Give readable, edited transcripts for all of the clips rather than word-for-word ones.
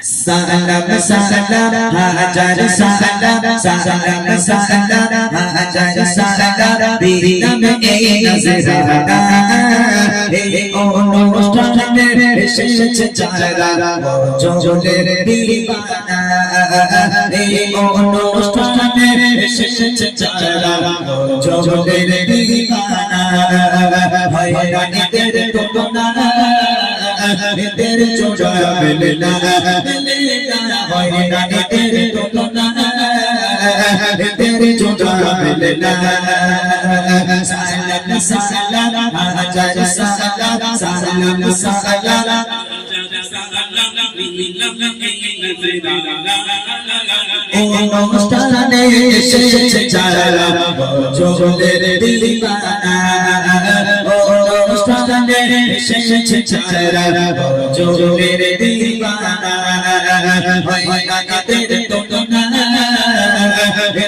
সালাম সালাম হাজার সালাম সালাম সালাম হাজার সালাম দিলাম এই নজরানা এই অনুষ্ঠানে এসেছে যারা জলের দিওয়ানা এই অনুষ্ঠানে এসেছে যারা জলের দিওয়ানা হয়রানিদের তুলনা তের জোড়া মিলে না হয়রানিদের তুলনা তের জোড়া মিলে না সালাম সালাম হাজার সালাম সালাম সালাম অনুষ্ঠানে এসেছে যারা জলের দিওয়ানা অনুষ্ঠানে এসেছে যারা জলের দিওয়ানা হয়রানিদের তুলনা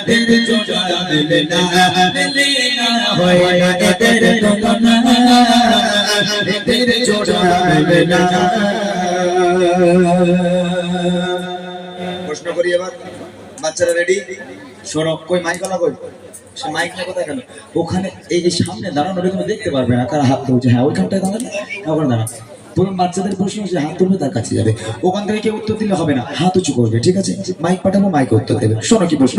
তের জোড়া মিলে না হয়রানিদের তুলনা তের জোড়া মিলে না। প্রশ্ন করি এবার, বাচ্চারা রেডি? শোনো, কই মাইক আলা কই? সে মাইক নিয়ে কোথায় গেল? ওখানে এই যে সামনে দাঁড়ানো তুমি দেখতে পারবে না কারা হাত তুলছে। হ্যাঁ, ওইখানটায় দাঁড়ানো, ওখানে দাঁড়ানো। প্রথম বাচ্চাদের প্রশ্ন যে হাত তুলবে তার কাছে যাবে, ওখান থেকে কেউ উত্তর দিলে হবে না, হাত উঁচু করবে, ঠিক আছে? মাইক পাঠাবো, মাইকে উত্তর দেবে। শোনো কি প্রশ্ন?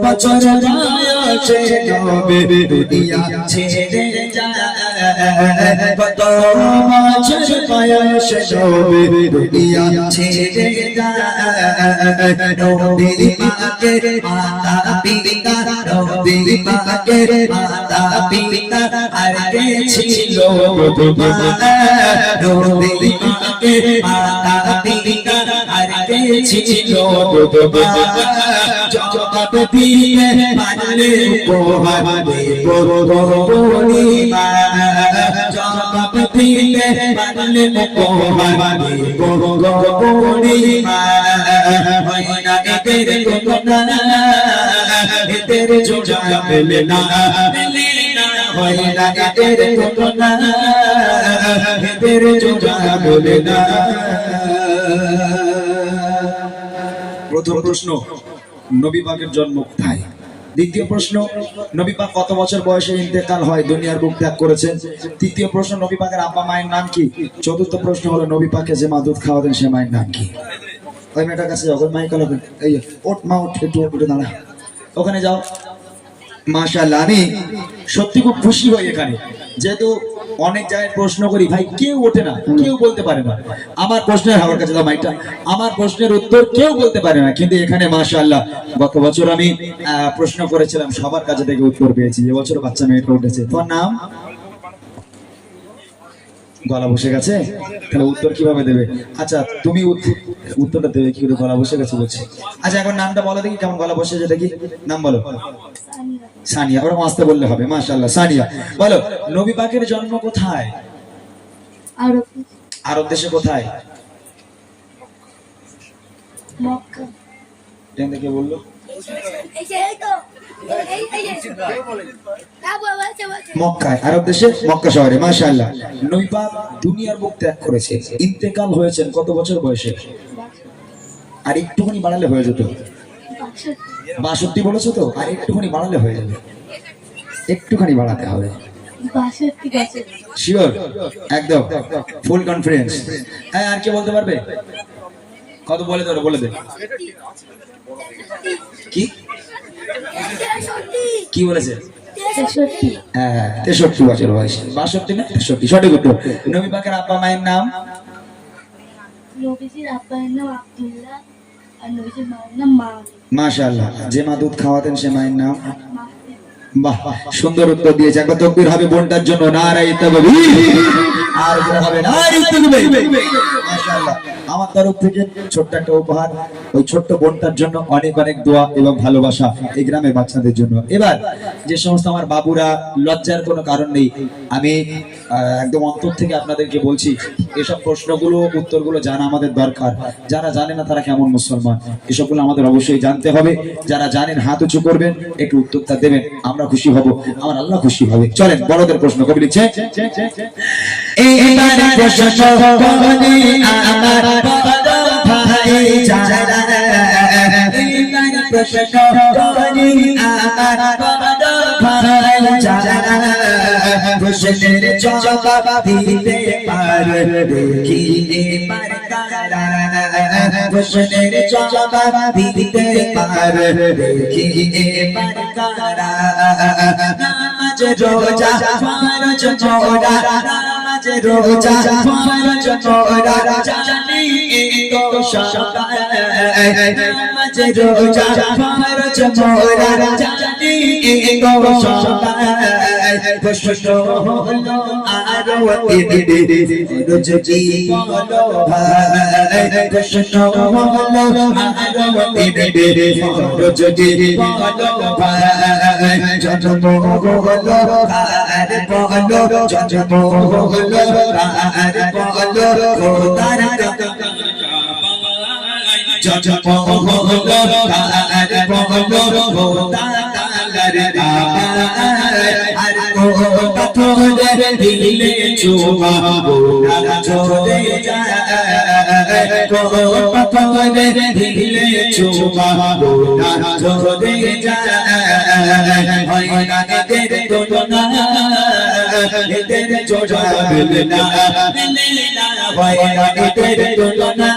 বছর বয়সে নবী দুনিয়া ছেড়ে যায়, কত বছর বয়সে নবী দুনিয়া ছেড়ে যায়। নবীর পাকের মাতা পিতা, নবীর পাকের মাতা পিতা আর কে ছিল তোমার? নবীর পাকের মাতা পিতা আর কে ছিল তোমার? জবাব দিলে মানলে উপহার দেব পূর্ণিমা, জবাব দিলে মানলে উপহার দেব পূর্ণিমা। হয়রানিদের তুলনা তের জোড়া মেলে না, হয়রানিদের তুলনা তের জোড়া মেলে না। প্রথম প্রশ্ন, নবী পাকের জন্ম কোথায়? দ্বিতীয় প্রশ্ন, নবী পাক কত বছর বয়সে ইন্তেকাল হয়, দুনিয়ার বুক ত্যাগ করেছেন? তৃতীয় প্রশ্ন, নবী পাকের আব্বা মায়ের নাম কি? চতুর্থ প্রশ্ন হলো নবী পাকে যে মা দুধ খাওয়াতেন সে মায়ের নাম কি? ওই মেয়েটার কাছে যাও, ওই মাইক আলাদা, এই ওট মা ওঠ, একটু উঠে দাঁড়া, ওখানে যাও। মাশাআল্লাহ, আমি সত্যি খুব খুশি হই এখানে, যেহেতু অনেক জায়গায় প্রশ্ন করি ভাই কেউ ওঠে না, কেউ বলতে পারে না। আমার প্রশ্নের আমার কাছে দাও মাইকটা, আমার প্রশ্নের উত্তর কেউ বলতে পারে না, কিন্তু এখানে মাশাআল্লাহ গত বছর আমি প্রশ্ন করেছিলাম, সবার কাছে থেকে উত্তর পেয়েছি। এবছর বাচ্চা মেয়েটা উঠেছে। তোমার নাম? গলা বসে গেছে, তাহলে উত্তর কিভাবে দেবে? আচ্ছা, তুমি উত্তরটা দেবে কি করে? গলা বসে গেছে বলছে। আচ্ছা, এখন নামটা বলো দেখি, কেমন গলা বসে দেখি। নাম বলো। সানিয়া। ওরা আসতে বললে হবে। মাশাআল্লাহ, সানিয়া বলো, নবী পাকের জন্ম কোথায়? আরব দেশে। কোথায়? মক্কা। কে বললো? মক্কায়, আরব দেশে মক্কা শহরে। মাশাআল্লাহ, নবী পাক দুনিয়ার বুক ত্যাগ করেছে, ইন্তেকাল হয়েছেন কত বছর বয়সে? আর একটুখানি বাড়ালে হয়ে যেত। 62 বলেছো তো, আর একটুখানি বাড়ালে হয়ে যাবে, একটুখানি বাড়াতে হবে। শিওর? একদম ফুল কনফিডেন্স। হ্যাঁ, আর কে বলতে পারবে? কত বলে দেবো, বলে দে। কি কি বলেছে? 63 বছর বয়স। 62 না 63, সঠিক উত্তর। নবী পাকের আব্বা মায়ের নাম? নবীজির আব্বার নাম আব্দুল্লাহ, আর নবীজির মায়ের নাম মা। মাশাআল্লাহ। যে মা দুধ খাওয়াতেন সে মায়ের নাম? মা। বাহ, সুন্দর উত্তর দিয়েছে। একবার তাকবীর হবে বোনটার জন্য। নারায়ে তাকবীর। আর হবে নারায়ে তাকবীর। মাশাআল্লাহ। আমার তরফ থেকে ছোট্ট একটা উপহার ওই ছোট্ট বোনটার জন্য, অনেক অনেক দোয়া এবং ভালোবাসা এই গ্রামের বাচ্চাদের জন্য। এবার যে সমস্ত আমার বাবুরা, লজ্জার কোনো কারণ নেই, আমি একদম অন্তর থেকে আপনাদেরকে বলছি, এসব প্রশ্নগুলো উত্তরগুলো জানা আমাদের দরকার। যারা জানে না তারা কেমন মুসলমান, এসবগুলো আমাদের অবশ্যই জানতে হবে। যারা জানেন হাত উঁচু করবেন, একটু উত্তরটা দেবেন, আমরা খুশি হব, আমার আল্লাহ খুশি হবে। চলেন বড়দের প্রশ্ন। কবি লিখছে, এইবার প্রশ্ন করি আমার বড় ভাই যারা, এইবার প্রশ্ন করি আমার বড় ভাই যারা, প্রশ্নের জবাব দিতে পারে দেখি এবার কারা, প্রশ্নের জবাব দিতে পারে দেখি এবার কারা। নামাজ রোজা ফরজ মোরা, নামাজ রোজা ফরজ মোরা, জানি তো সবাই। নামাজ রোজা ফরজ মোরা, জানি তো সবাই। প্রশ্ন হলো আরো রোজ কি বলো ভাই, প্রশ্ন হলো আরো রোজ কি বলো ভাই। জন্ম হলো আর বলো, জন্ম হলো আর বলো, খোদার জন্ম হলো আর বলো, খোদার আর কোটা তোরে দিলে চুমা গোটা ঝরে যায়, কোটা তোরে দিলে চুমা গোটা ঝরে যায়। হয় না এদের তুলনা, এদের জোড়া মেলে না, হয় না এদের তুলনা,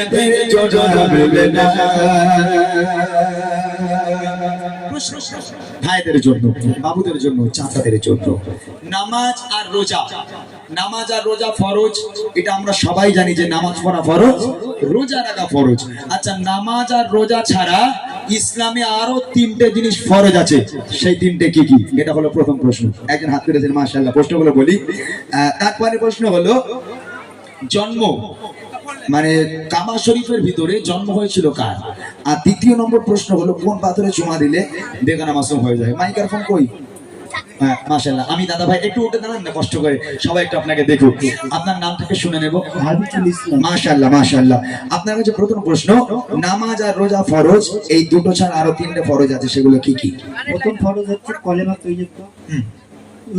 এদের জোড়া মেলে না। ভাইদের জন্য, বাবুদের জন্য, চাচাদের জন্য, নামাজ আর রোজা, নামাজ আর রোজা ফরজ, এটা আমরা সবাই জানি যে নামাজ পড়া ফরজ, রোজা রাখা ফরজ। আচ্ছা, নামাজ আর রোজা ছাড়া ইসলামে আরো তিনটে জিনিস ফরজ আছে, সেই তিনটে কি কি? এটা হলো প্রথম প্রশ্ন। একজন হাত তুলেছেন, মাশাআল্লাহ। প্রশ্নগুলো বলি। তারপরে প্রশ্ন হলো জন্ম, মানে কাবা শরীফের ভিতরে জন্ম হয়েছিল কার? আর দ্বিতীয় নম্বর প্রশ্ন হলো কোন পাথরে চুমা দিলে বেগানা মাসুম হয়ে যায়? মাইকার ফোন কই? হ্যাঁ, মাশাআল্লাহ। আমি দাদা ভাই একটু উঠে দাঁড়ান না, কষ্ট করে সবাই একটু আপনাকে দেখুক। আপনার নাম থেকে শুনে নেব। মাশাআল্লাহ, মাশাআল্লাহ। আপনার কাছে প্রথম প্রশ্ন, নামাজ আর রোজা ফরজ, এই দুটো ছাড়া আরো তিনটে ফরজ আছে, সেগুলো কি কি? প্রথম ফরজ হচ্ছে কলেমা তৈয়ব।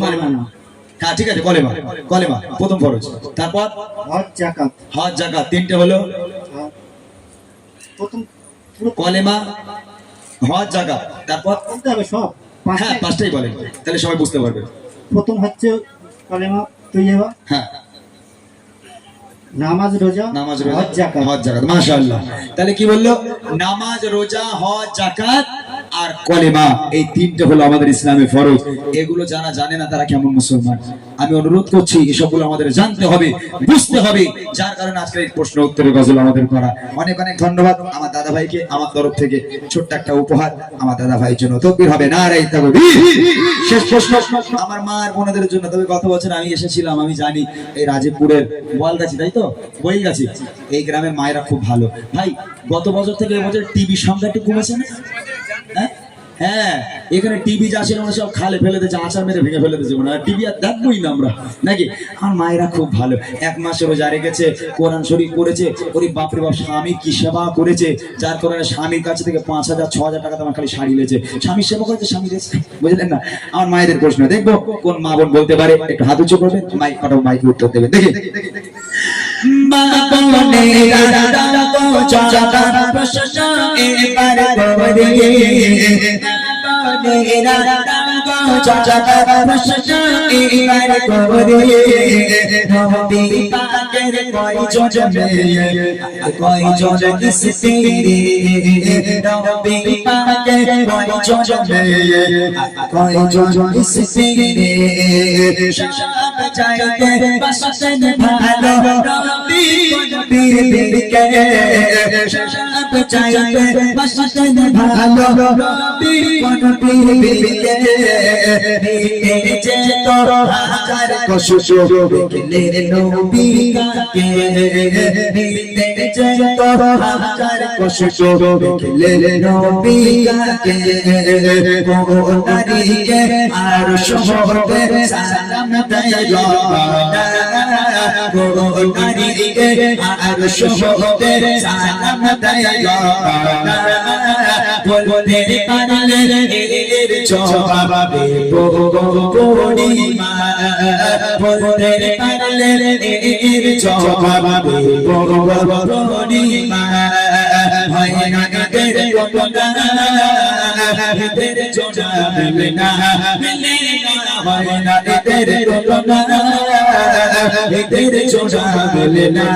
কলেমা না, হ্যাঁ ঠিক আছে, কলেমা, কলেমা প্রথম ফরজ। তারপর হজ যাকাত। হজ যাকাত, তিনটে হলো প্রথম কলেমা, হজ যাকাত। তারপর বলতে হবে সব হ্যাঁ পাঁচটাই বলেন, তাহলে সবাই বুঝতে পারবে। প্রথম হচ্ছে কলেমা তৈয়বা, হ্যাঁ, নামাজ রোজা, নামাজ রোজা, হজ যাকাত। হজ যাকাত, মাশাআল্লাহ। তাহলে কি বললো? নামাজ রোজা হজ যাকাত আর কলেমা, এই তিনটে হলো আমাদের ইসলামে ফরজ। এগুলো যারা জানে না তারা কেমন মুসলমান? আমি অনুরোধ করছি এসবগুলো আমাদের জানতে হবে, বুঝতে হবে, যার কারণে আজকের এই প্রশ্ন উত্তরের গজল আমাদের করা। অনেক অনেক ধন্যবাদ আমার দাদা ভাইকে। আমার তরফ থেকে ছোট্ট একটা উপহার আমার দাদা ভাইয়ের জন্য। তাকবীর হবে, নারায়ে তাকবীর। শেষ প্রশ্ন আমার মা আর বোনদের জন্য। তবে গত বছর আমি এসেছিলাম, আমি জানি এই রাজীবপুরের বোয়ালগাছি, তাই তো বইলগাছি, এই গ্রামের মায়েরা খুব ভালো। ভাই গত বছর থেকে এবছর টিভি সংখ্যা একটু কমেছে না? হ্যাঁ, এখানে টিভি যা ছিল সব খালে ফেলে দিয়েছে, আচার মেরে ভেঙে ফেলে দিয়েছে, মানে টিভি আর দেখবোই না আমরা নাকি। আমার মায়েরা খুব ভালো, এক মাস রোজা রেখেছে, কোরআন শরীফ করেছে, ওরে বাপরে বাপ, স্বামী কি সেবা করেছে, যার কারণে স্বামীর কাছে থেকে 5,000 6,000 টাকা আমার খালি শাড়ি লেছে, স্বামীর সেবা করেছে, স্বামী দিয়েছে, বুঝলেন না? আমার মায়েদের প্রশ্ন দেখবো কোন মা বোন বলতে পারে, একটু হাত উঁচু করবেন, মাইক পাঠাবো, মাইকে উত্তর দেবেন, দেখি। চাচা প্রশ্ন এবার করে নবী পাকের পাকের কয়জন মেয়ে কয়জন স্ত্রী নবী পাকের কয়জন মেয়ে কয়জন স্ত্রী সব চাইতে বাসতেন ভালো নবী বিবিকে সব চাইতে বাসতেন ভালো নবী বিবিকে যে তো হাজার কষ্ট দেখলে নবী কাকে যে তো হাজার কষ্ট দেখলে নবী কাকে ও নারীকে আর শহরে সালাম দেয় ও নারীকে আর শহরে সালাম দেয় বলতে পারলে এর জবাবে পূর্ণিমা বলতে পারলে এর জবাবে পূর্ণিমা হয় না এদের কতনা এদের জোড়া মিলে না হয় না এদের কতনা এদের জোড়া মিলে না।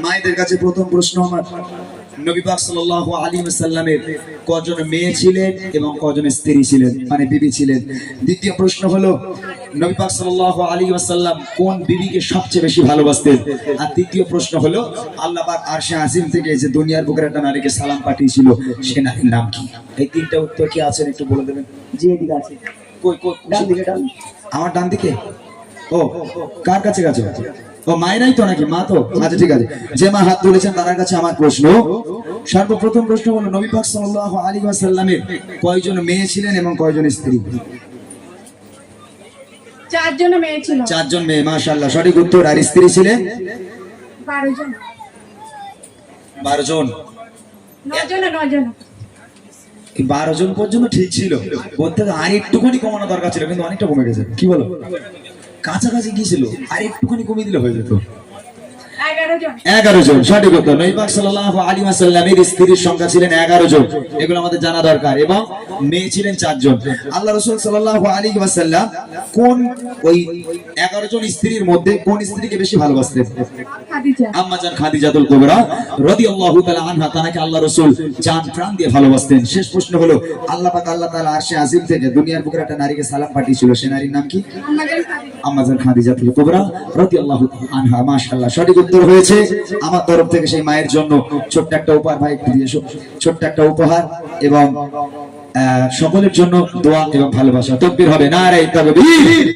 মায়েদের কাছে প্রথম প্রশ্ন আমার, নবী পাক সাল্লাল্লাহু আলাইহি ওয়াসাল্লামের কজন মেয়ে ছিলেন এবং কজন স্ত্রী ছিলেন, মানে বিবি ছিলেন? দ্বিতীয় প্রশ্ন হলো, নবী পাক সাল্লাল্লাহু আলাইহি ওয়াসাল্লাম কোন বিবিকে সবচেয়ে বেশি ভালোবাসতেন? আর তৃতীয় প্রশ্ন হলো, আল্লাহ পাক আরশে আজিম থেকে যে দুনিয়ার বুকের একটা নারীকে সালাম পাঠিয়েছিল, সে নারীর নাম কি? এই তিনটা উত্তর কি আছেন একটু বলে দেবেন? জি এদিকে আছে। কই কই ডান দিকে ডান। আমার ডান দিকে? ও কার কাছে গেছে? ও মায়েরাই তো নাকি? মা তো? আচ্ছা ঠিক আছে, যে মা হাত তুলেছেন তার কাছে আমার প্রশ্ন। সর্বপ্রথম প্রশ্ন হলো, নবী পাক সাল্লাল্লাহু আলাইহি ওয়াসাল্লামের কয়জন মেয়ে ছিলেন এবং কয়জন স্ত্রী? চারজন মেয়ে ছিল। চারজন মেয়ে, মাশাআল্লাহ, সঠিক উত্তর। আর স্ত্রী ছিলেন 12 জন। 12 জন। 9 জন 9 জন। 12 জন পর্যন্ত ঠিক ছিল, বলতে আর একটুখানি কমানো দরকার ছিল, কিন্তু অনেকটা কমে গেছে। কি বলো? কাছাকাছি গিয়েছিল, আর একটুখানি কমিয়ে দিলে হয়ে যেত। 11 জন। 11 জন, সঠিক উত্তর। নবী পাক সাল্লাল্লাহু আলাইহি ওয়াসাল্লামের স্ত্রীর সংখ্যা ছিলেন 11 জন, এগুলো আমাদের জানা দরকার। এবং মেয়ে ছিলেন 4 জন। আল্লাহ রাসূল সাল্লাল্লাহু আলাইহি ওয়াসাল্লাম কোন ওই 11 জন স্ত্রীর মধ্যে কোন স্ত্রীকে বেশি ভালোবাসতেন? খাদিজা। আম্মা জান খাদিজাতুল কুবরা রাদিয়াল্লাহু তাআলা আনহা, তাকে আল্লাহ রাসূল জান প্রাণ দিয়ে ভালোবাসতেন। শেষ প্রশ্ন হলো, আল্লাহ পাক আল্লাহ তাআলা আরশে আজিম থেকে দুনিয়ার বুকের একটা নারীকে সালাম পাঠিয়েছিল, সে নারীর নাম কি? আম্মা জান খাদিজাতুল কুবরা রাদিয়াল্লাহু আনহা। মাশাআল্লাহ, সঠিক উত্তর হয়েছে। আমার তরফ থেকে সেই মায়ের জন্য ছোট্ট একটা উপহার, ভাই একটু দিয়ে এসো, ছোট্ট একটা উপহার, এবং সকলের জন্য দোয়া এবং ভালোবাসা। তাকবীর হবে, নারে তাকবীর।